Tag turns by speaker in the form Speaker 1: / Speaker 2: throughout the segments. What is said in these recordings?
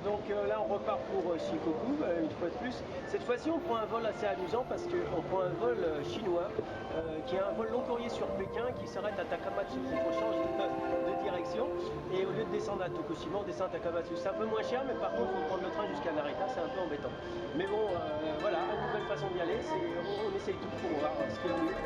Speaker 1: Donc là on repart pour Shikoku une fois de plus. Cette fois-ci on prend un vol assez amusant parce qu'on prend un vol chinois qui est un vol long courrier sur Pékin qui s'arrête à Takamatsu. Il faut changer de direction et au lieu de descendre à Tokushima on descend à Takamatsu. C'est un peu moins cher mais par contre il faut prendre le train jusqu'à Narita, c'est un peu embêtant. Mais bon voilà, une nouvelle façon d'y aller, on essaye tout pour voir ce qui est le mieux.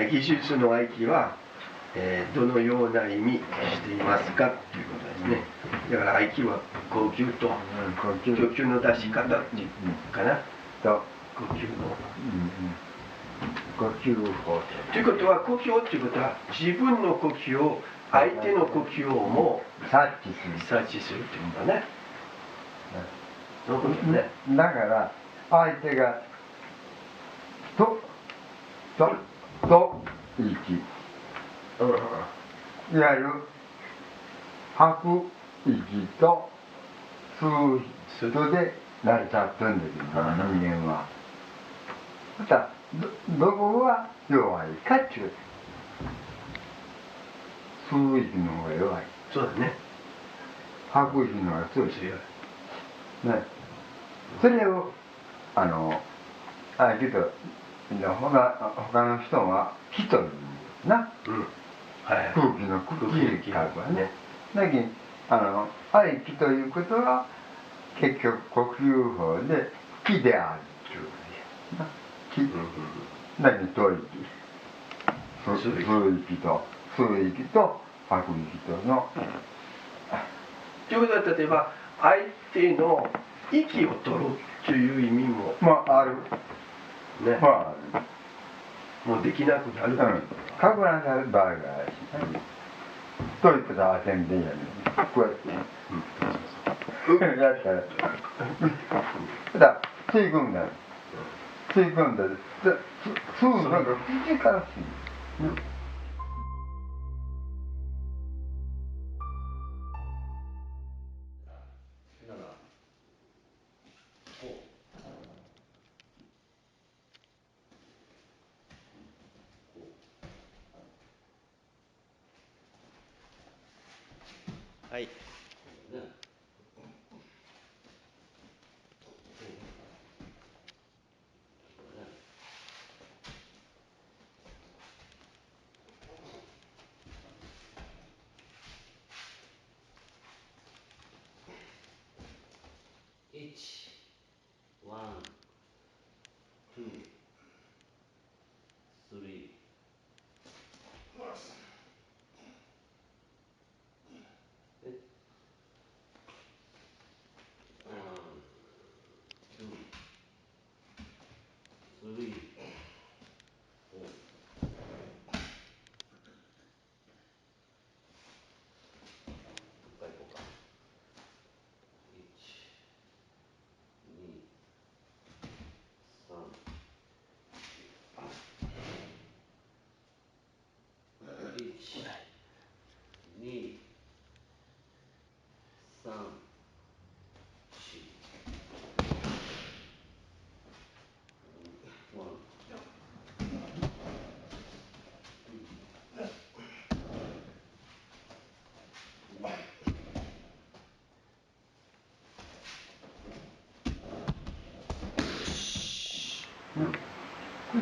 Speaker 2: 技術の合気は、どのような意味していますかということですね。だから合気は呼吸と呼吸の出し方っていうかなと呼吸の
Speaker 3: 呼吸法
Speaker 2: ということは呼吸ということは自分の呼吸を相手の呼吸をも
Speaker 3: 察
Speaker 2: 知するっていうことだね。
Speaker 3: だから相手がと息、いわゆる吐く息と吸う人で成り立ってるんですよ、人間は。またどこが弱いかっていう吸う息の方が弱い。
Speaker 2: そうだね。
Speaker 3: 吐く息の方が強い。ね、それをけど他の人は気というんですな、空気の茎からね。だけど合気ということは結局呼吸法で気であるということですな。気だけど吐息、吸う息と吐く息との。
Speaker 2: ということは例えば相手の息を取るという意味も
Speaker 3: ある
Speaker 2: ね。もうできなくなる。
Speaker 3: かく乱される場合があるし、ということはせんでいいやね。こうやってやったら吸い込んだ吸うのが口から吸う。
Speaker 4: はい。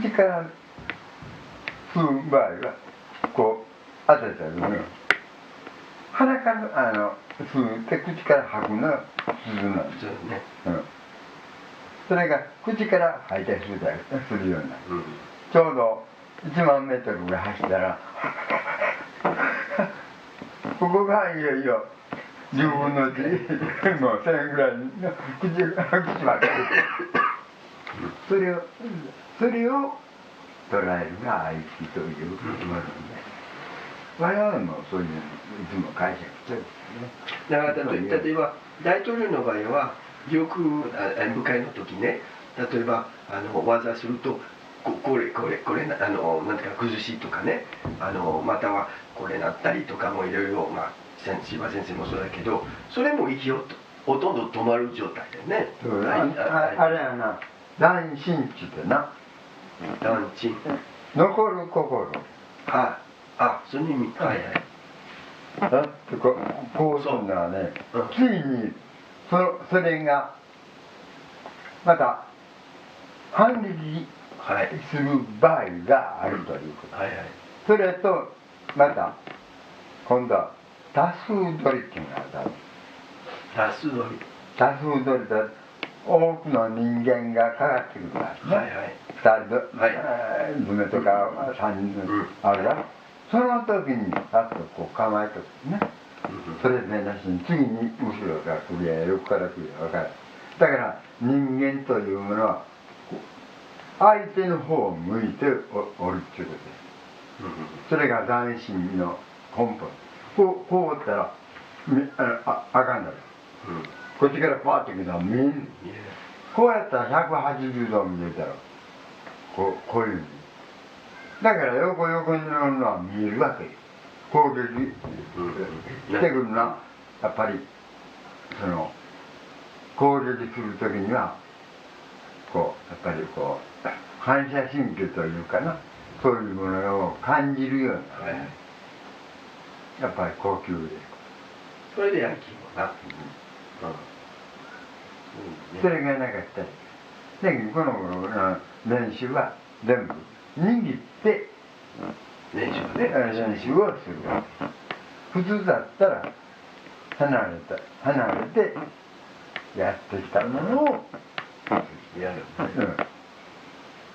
Speaker 3: 口から吸う場合はこう当ててるのよ。鼻から吸って口から吐くのが普通なんですよね、それが口から吐いたりするようになる、ちょうど1万メートルぐらい走ったらここがいよいよ10分の1もう1000ぐらいの口ばっかりそれを捉えるが愛機というもので、我々もそういうのいつも解釈してるんですね。
Speaker 2: だから例えば大統領の場合はよく演舞会の時ね、例えば技するとこれなんていうか崩しとかね、またはこれなったりとかもいろいろ、千葉先生もそうだけど、それも息をほとんど止まる状態でね。
Speaker 3: あれやな、断心ってな。
Speaker 2: 断心。
Speaker 3: 残る心。
Speaker 2: はい。その意味。はいはい。
Speaker 3: だってこうするのはね、ついにそれがまた反撃する場合があるということ。それとまた今度は多数取りっていうのがある。
Speaker 2: 多数取り。
Speaker 3: 多数取りと多くの人間がかかってくるからね。2人詰めとか3人あるから。その時にパッとこう構えとくね。それでなしに次に後ろから来るや横から来るや分かる。だから人間というものは相手の方を向いておるっていうことです。それが斬新の根本。こうおったらあかんだろ。こっちからパーって来たら見えん。こうやったら180度見えたらこういうふうに。だから横に乗るのは見えるわけよ。攻撃してくるのはやっぱり攻撃する時にはやっぱり反射神経というかな、そういうものを感じるような、やっぱり高級です。
Speaker 2: それでヤンキーもな。
Speaker 3: それがなかったり、だけどこの練習は全部握って
Speaker 2: 練習をす
Speaker 3: る。普通だったら離れてやってきたものを
Speaker 2: やる。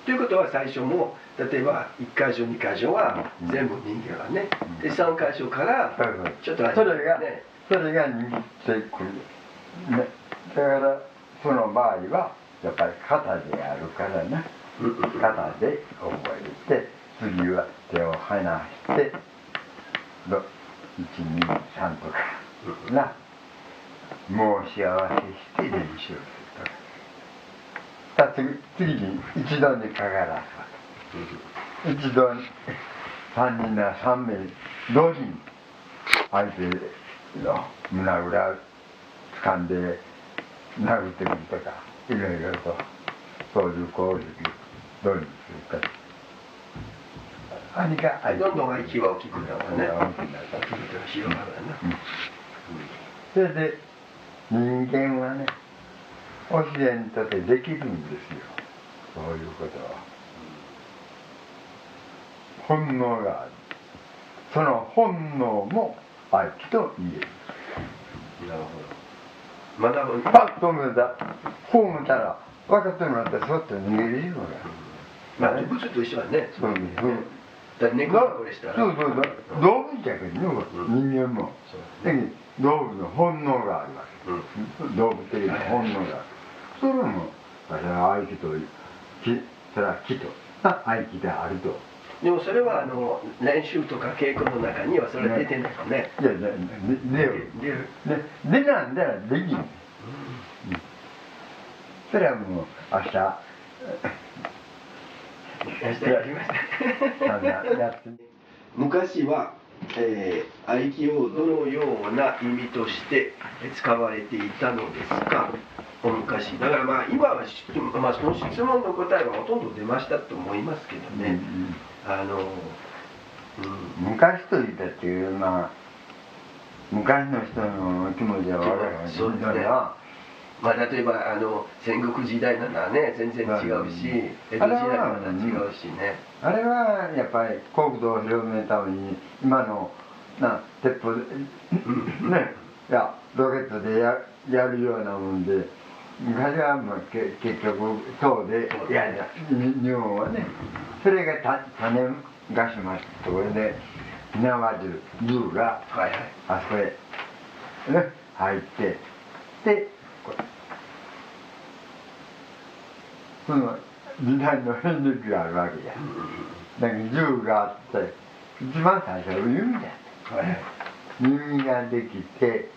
Speaker 2: ということは最初も例えば1箇所2箇所は全部人間はね、で3箇所からちょっと
Speaker 3: それが握ってくる、ね、だからその場合はやっぱり肩でやるからね、肩で覚えて次は手を離して123とかな申し合わせして練習すると。次に一度にかからす。一度に3人なら3名同時に相手の胸ぐらを掴んで殴ってくるとかいろいろとそういう攻撃どうにするか。
Speaker 2: どんどん息は大きくなるわね。広がるわね。
Speaker 3: それで人間はね、お自然にとってできるんですよ。そういうことは。本能がある。その本能も愛機と言える。
Speaker 2: なるほど。学ぶ。
Speaker 3: パッと見た、こう見たら分かってもらったらそっと逃げるよ。
Speaker 2: 動物と一緒はね。猫がこれしたら。
Speaker 3: 動物じゃけどね、人間も。だけど動物の本能があるわけ。動物的な本能がある。それも愛機とそれは気と愛機であると。
Speaker 2: でもそれは練習とか稽古の中にはそれ出てないよね。
Speaker 3: いや出なんだらできん。それはもう明日
Speaker 2: やりました。昔は合気をどのような意味として使われていたのですか。昔だから今はその質問の答えはほとんど出ましたと思いますけどね。
Speaker 3: 昔といったっていう昔の人の気持ちは分からないですね。
Speaker 2: 例えば戦国時代ならね全然違うし、江戸時代はまた違うしね。
Speaker 3: あれはやっぱり国土を広めるために今の鉄砲でね、いやロケットでやるようなもんで、昔はもう結局塔でやる日本はね、それが種ヶ島ってところで火縄銃があそこへ、ね、入ってでその時代の変力があるわけや。だから銃があって一番最初は弓だ。弓ができて、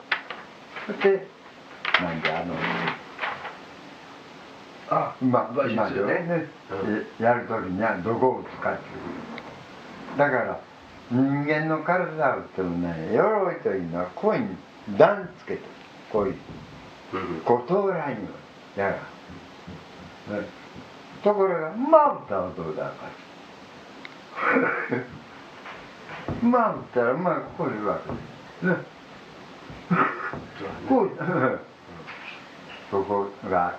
Speaker 3: そしてなんで今でね、やるときにはどこを撃つかっていう。だから人間の体を撃ってもね、鎧というのはこういう段つけてこういう通らんようやが、ところが撃ったらどうだか撃ったらこういうわけですね。こうそこが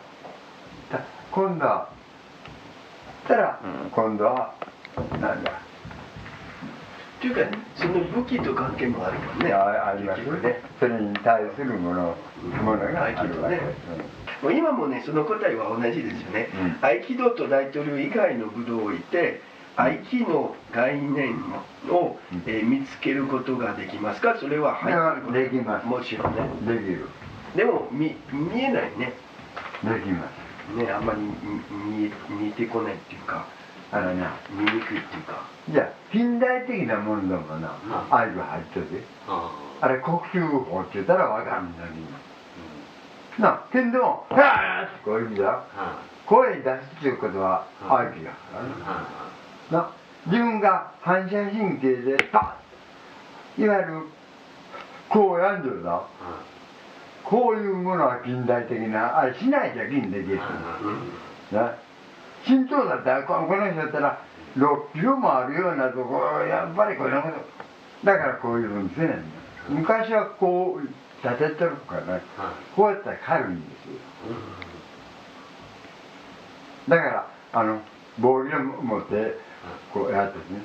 Speaker 3: 今度はなんだ
Speaker 2: っていうか、その武器と関係もあるもんね。
Speaker 3: ありますよね。それに対するものがあるわけです。
Speaker 2: 今もね、その答えは同じですよね。合気道と大統領以外の武道を置いて、合気の概念を見つけることができますか？それは
Speaker 3: できます。
Speaker 2: もちろんね。
Speaker 3: できる。
Speaker 2: でも見えないね。
Speaker 3: できます。
Speaker 2: ね、あんまり見えてこないっていうか、見にくいっていうか。
Speaker 3: じゃあ近代的なもんでもな、合図入ってて、あれ呼吸法って言ったら分かるんだけど。けんでも、はぁーってこういう意味だ。声出すっていうことは合気だからね。自分が反射神経でパッ、いわゆるこうやんじゃうな。こういうものは近代的な、あれしないじゃ近代的な。身長だったら、この人だったら6キロもあるようなところ、やっぱりこんなこと。だからこういうふうにせないんだ。昔はこう立ててるからね、こうやったら軽いんですよ。だから棒切れ持ってこうやってね、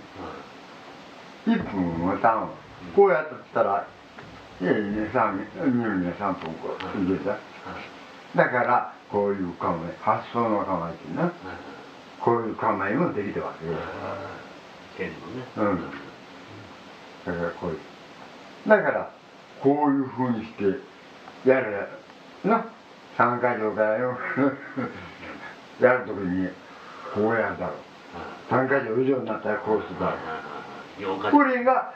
Speaker 3: 1分もたんわ。こうやったら2分3分こう入れた。だからこういう構え、発想の構えっていうな、こういう構えもできたわけよ。だからこういう、だからこういうふうにしてやるな、3か条からよやるときにこうやるだろう。3か条以上になったらこうするだろう。これが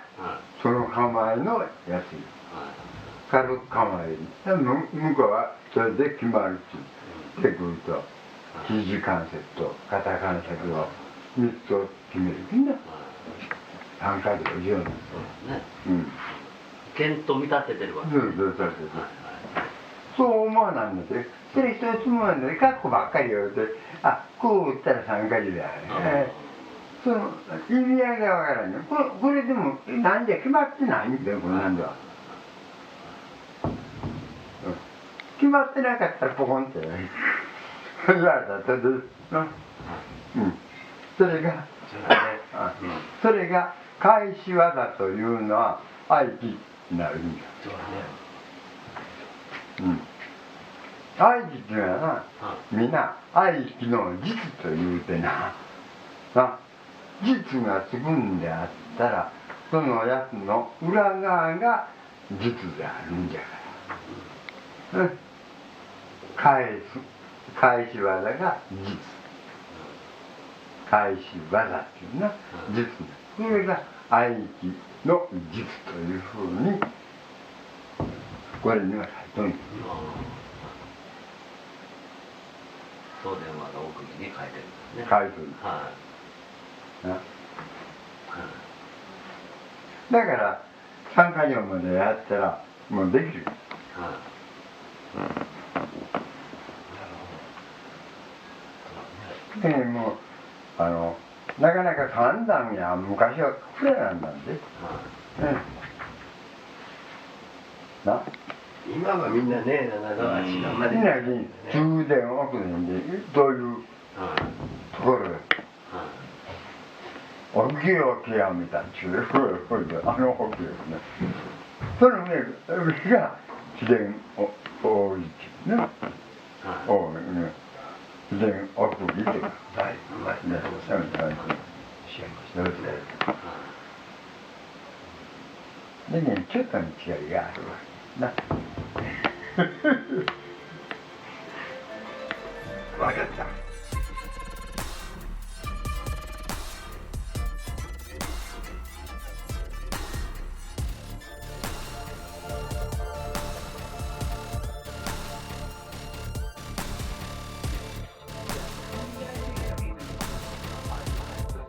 Speaker 3: その構えのやつ。軽く構える。向こうはそれで決まるってくると、肘関節と肩関節を3つを決めるんだ。3か条以上に。
Speaker 5: 点と見立ててるわけ。
Speaker 3: そう思わないので、それ一つもないので、カッコばっかり言うて、こう打ったら3か条や。その意味合いがわからない。これでもなんで決まってないんだよ、こんなんでは。決まってなかったらポコンって言われたらそれで、それが返し技というのは合気になるんだ。合気っていうのはな、みんな合気の実というてな、実がつくんであったら、そのやつの裏側が実であるんじゃから。返し技が実。返し技っていうのは実。それが合気の実というふうに、これには書いておるんです。
Speaker 5: 送電話が奥にね書いてるんですね。
Speaker 3: 書いてるんです。だから3か条までやったらもうできる。もうなかなか簡単や、昔はクレなんだんで。
Speaker 2: 今はみんなね、みんな
Speaker 3: 中電奥電でどういうところおぎを極めたっていうあのおぎですね。その上が自然大いちね。自然奥義っていうか。
Speaker 2: はい、うまい。なるほど。仕上げました。
Speaker 3: でね、ちょっとの違いがあるわけな。